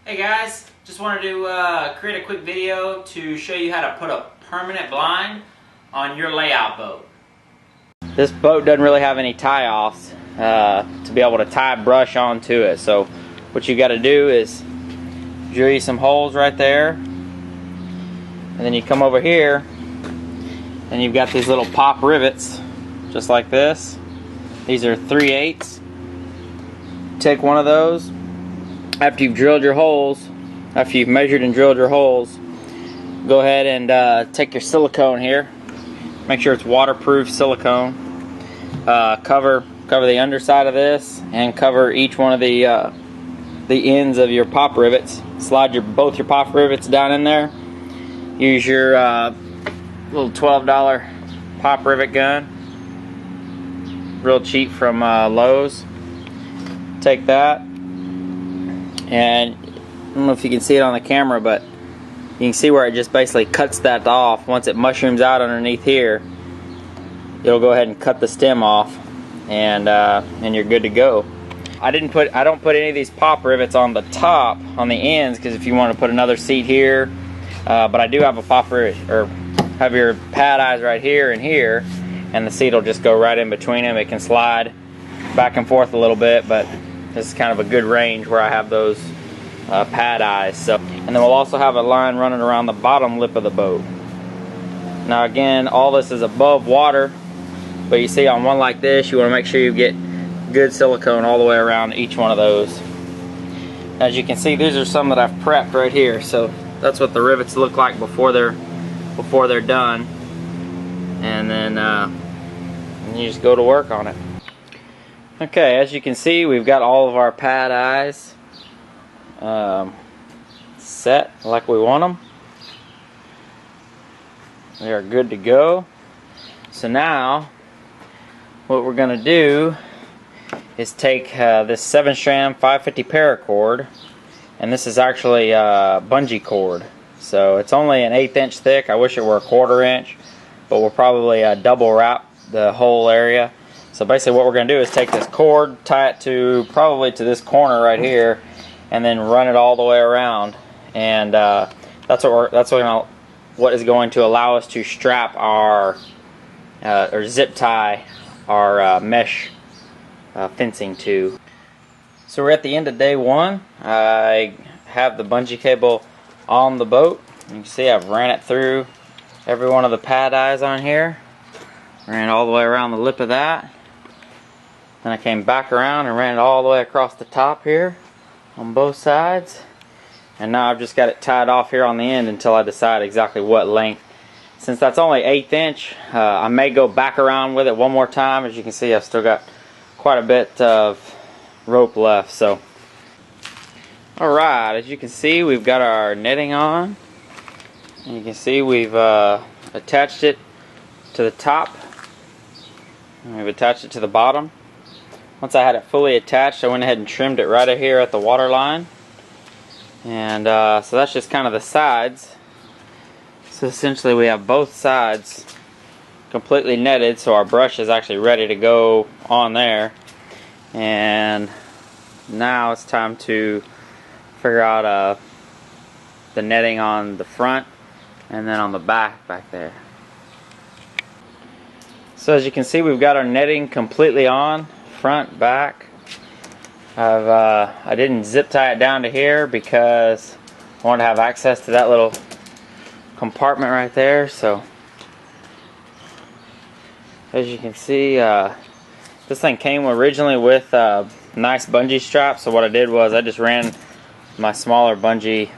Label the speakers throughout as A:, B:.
A: Hey guys, just wanted to create a quick video to show you how to put a permanent blind on your layout boat. This boat doesn't really have any tie-offs to be able to tie brush onto it. So what you got to do is drill you some holes right there, and then you come over here and you've got these little pop rivets just like this. These are 3/8. Take one of those. After you've drilled your holes, after you've measured and drilled your holes, go ahead and take your silicone here. Make sure it's waterproof silicone. Cover the underside of this and cover each one of the ends of your pop rivets. Slide both your pop rivets down in there. Use your little $12 pop rivet gun, real cheap from Lowe's. Take that. And I don't know if you can see it on the camera, but you can see where it just basically cuts that off. Once it mushrooms out underneath here, it'll go ahead and cut the stem off, and you're good to go. I don't put any of these pop rivets on the top, on the ends, because if you want to put another seat here, but I do have a pop rivet, or have your pad eyes right here and here, and the seat will just go right in between them. It can slide back and forth a little bit, but this is kind of a good range where I have those pad eyes. So, and then we'll also have a line running around the bottom lip of the boat. Now again, all this is above water, but you see on one like this, you want to make sure you get good silicone all the way around each one of those. As you can see, these are some that I've prepped right here. So that's what the rivets look like before they're done, and then you just go to work on it. Okay, as you can see, we've got all of our pad eyes set like we want them. They are good to go. So now, what we're going to do is take this 7-strand 550 paracord, and this is actually bungee cord. So it's only an 1/8 inch thick. I wish it were a 1/4 inch, but we'll probably double wrap the whole area. So basically what we're going to do is take this cord, tie it probably to this corner right here, and then run it all the way around. And that's what is going to allow us to strap our or zip tie our mesh fencing to. So we're at the end of day one. I have the bungee cable on the boat. You can see I've ran it through every one of the pad eyes on here. Ran it all the way around the lip of that. Then I came back around and ran it all the way across the top here on both sides. And now I've just got it tied off here on the end until I decide exactly what length. Since that's only 1/8 inch, I may go back around with it one more time. As you can see, I've still got quite a bit of rope left. So, alright, as you can see, we've got our netting on. And you can see we've attached it to the top. And we've attached it to the bottom. Once I had it fully attached, I went ahead and trimmed it right here at the water line. And so that's just kind of the sides. So essentially we have both sides completely netted, so our brush is actually ready to go on there. And now it's time to figure out the netting on the front and then on the back there. So as you can see, we've got our netting completely on, front, back. I didn't zip tie it down to here because I wanted to have access to that little compartment right there. So as you can see, this thing came originally with a nice bungee strap. So what I did was I just ran my smaller bungee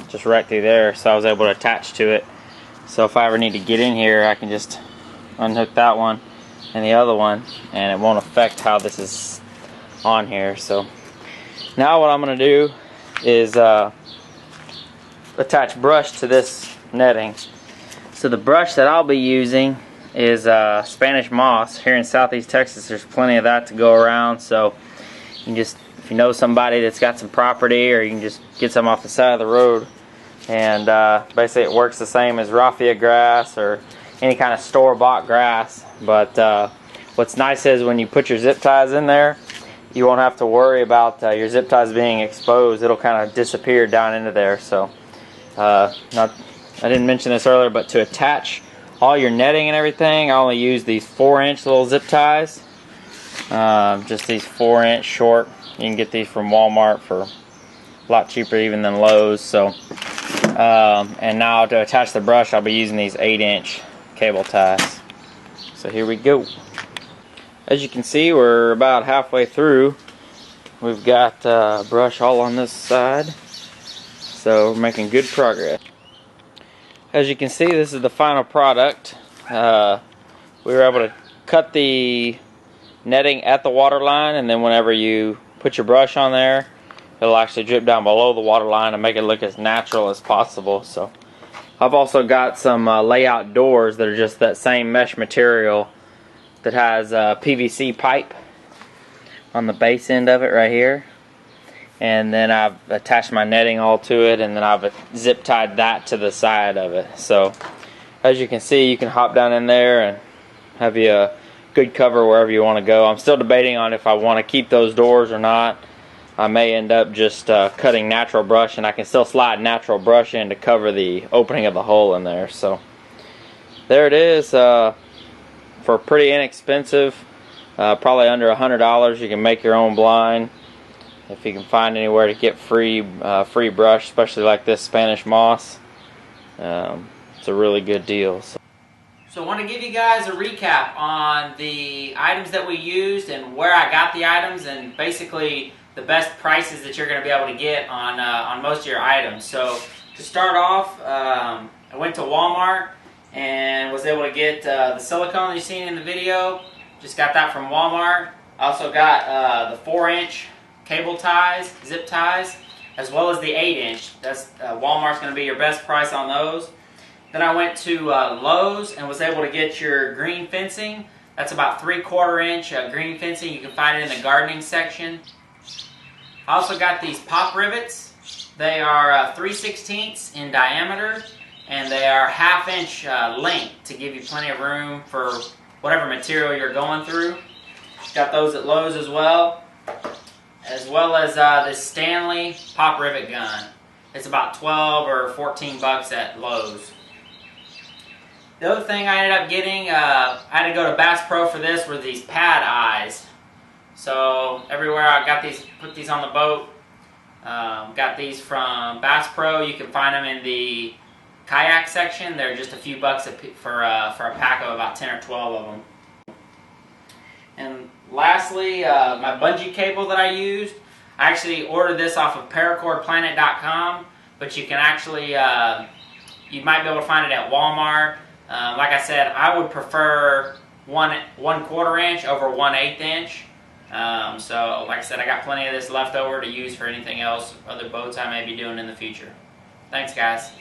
A: just right through there, so I was able to attach to it. So if I ever need to get in here, I can just unhook that one and the other one, and it won't affect how this is on here. So now what I'm going to do is attach brush to this netting. So the brush that I'll be using is Spanish moss. Here in Southeast Texas, there's plenty of that to go around. So you can just, if you know somebody that's got some property, or you can just get some off the side of the road. And basically it works the same as raffia grass or any kind of store-bought grass. But what's nice is when you put your zip ties in there, you won't have to worry about your zip ties being exposed. It'll kind of disappear down into there. So I didn't mention this earlier, but to attach all your netting and everything, I only use these 4-inch little zip ties. Just these 4-inch short. You can get these from Walmart for a lot cheaper even than Lowe's. So and now to attach the brush, I'll be using these 8-inch cable ties. So here we go. As you can see, we're about halfway through. We've got brush all on this side, so we're making good progress. As you can see, this is the final product. We were able to cut the netting at the water line, and then whenever you put your brush on there, it'll actually drip down below the water line and make it look as natural as possible. So I've also got some layout doors that are just that same mesh material that has PVC pipe on the base end of it right here. And then I've attached my netting all to it, and then I've zip tied that to the side of it. So as you can see, you can hop down in there and have you a good cover wherever you want to go. I'm still debating on if I want to keep those doors or not. I may end up just cutting natural brush, and I can still slide natural brush in to cover the opening of the hole in there. So there it is. For pretty inexpensive, probably under $100, you can make your own blind. If you can find anywhere to get free brush, especially like this Spanish moss, it's a really good deal. So I want to give you guys a recap on the items that we used and where I got the items, and basically the best prices that you're going to be able to get on most of your items. So to start off, I went to Walmart and was able to get the silicone that you've seen in the video. Just got that from Walmart. Also got the 4-inch cable ties, zip ties, as well as the 8-inch. That's Walmart's going to be your best price on those. Then I went to Lowe's and was able to get your green fencing. That's about 3/4-inch green fencing. You can find it in the gardening section. I also got these pop rivets. They are 3/16 in diameter, and they are 1/2-inch length to give you plenty of room for whatever material you're going through. Got those at Lowe's as well as this Stanley pop rivet gun. It's about 12 or 14 bucks at Lowe's. The other thing I ended up getting, I had to go to Bass Pro for this, were these pad eyes. So everywhere I got these, put these on the boat. Got these from Bass Pro. You can find them in the kayak section. They're just a few bucks for a pack of about 10 or 12 of them. And lastly, my bungee cable that I used. I actually ordered this off of paracordplanet.com, but you can actually, you might be able to find it at Walmart. Like I said, I would prefer 1/4-inch over 1/8-inch. So like I said, I got plenty of this left over to use for anything else, other boats I may be doing in the future. Thanks, guys.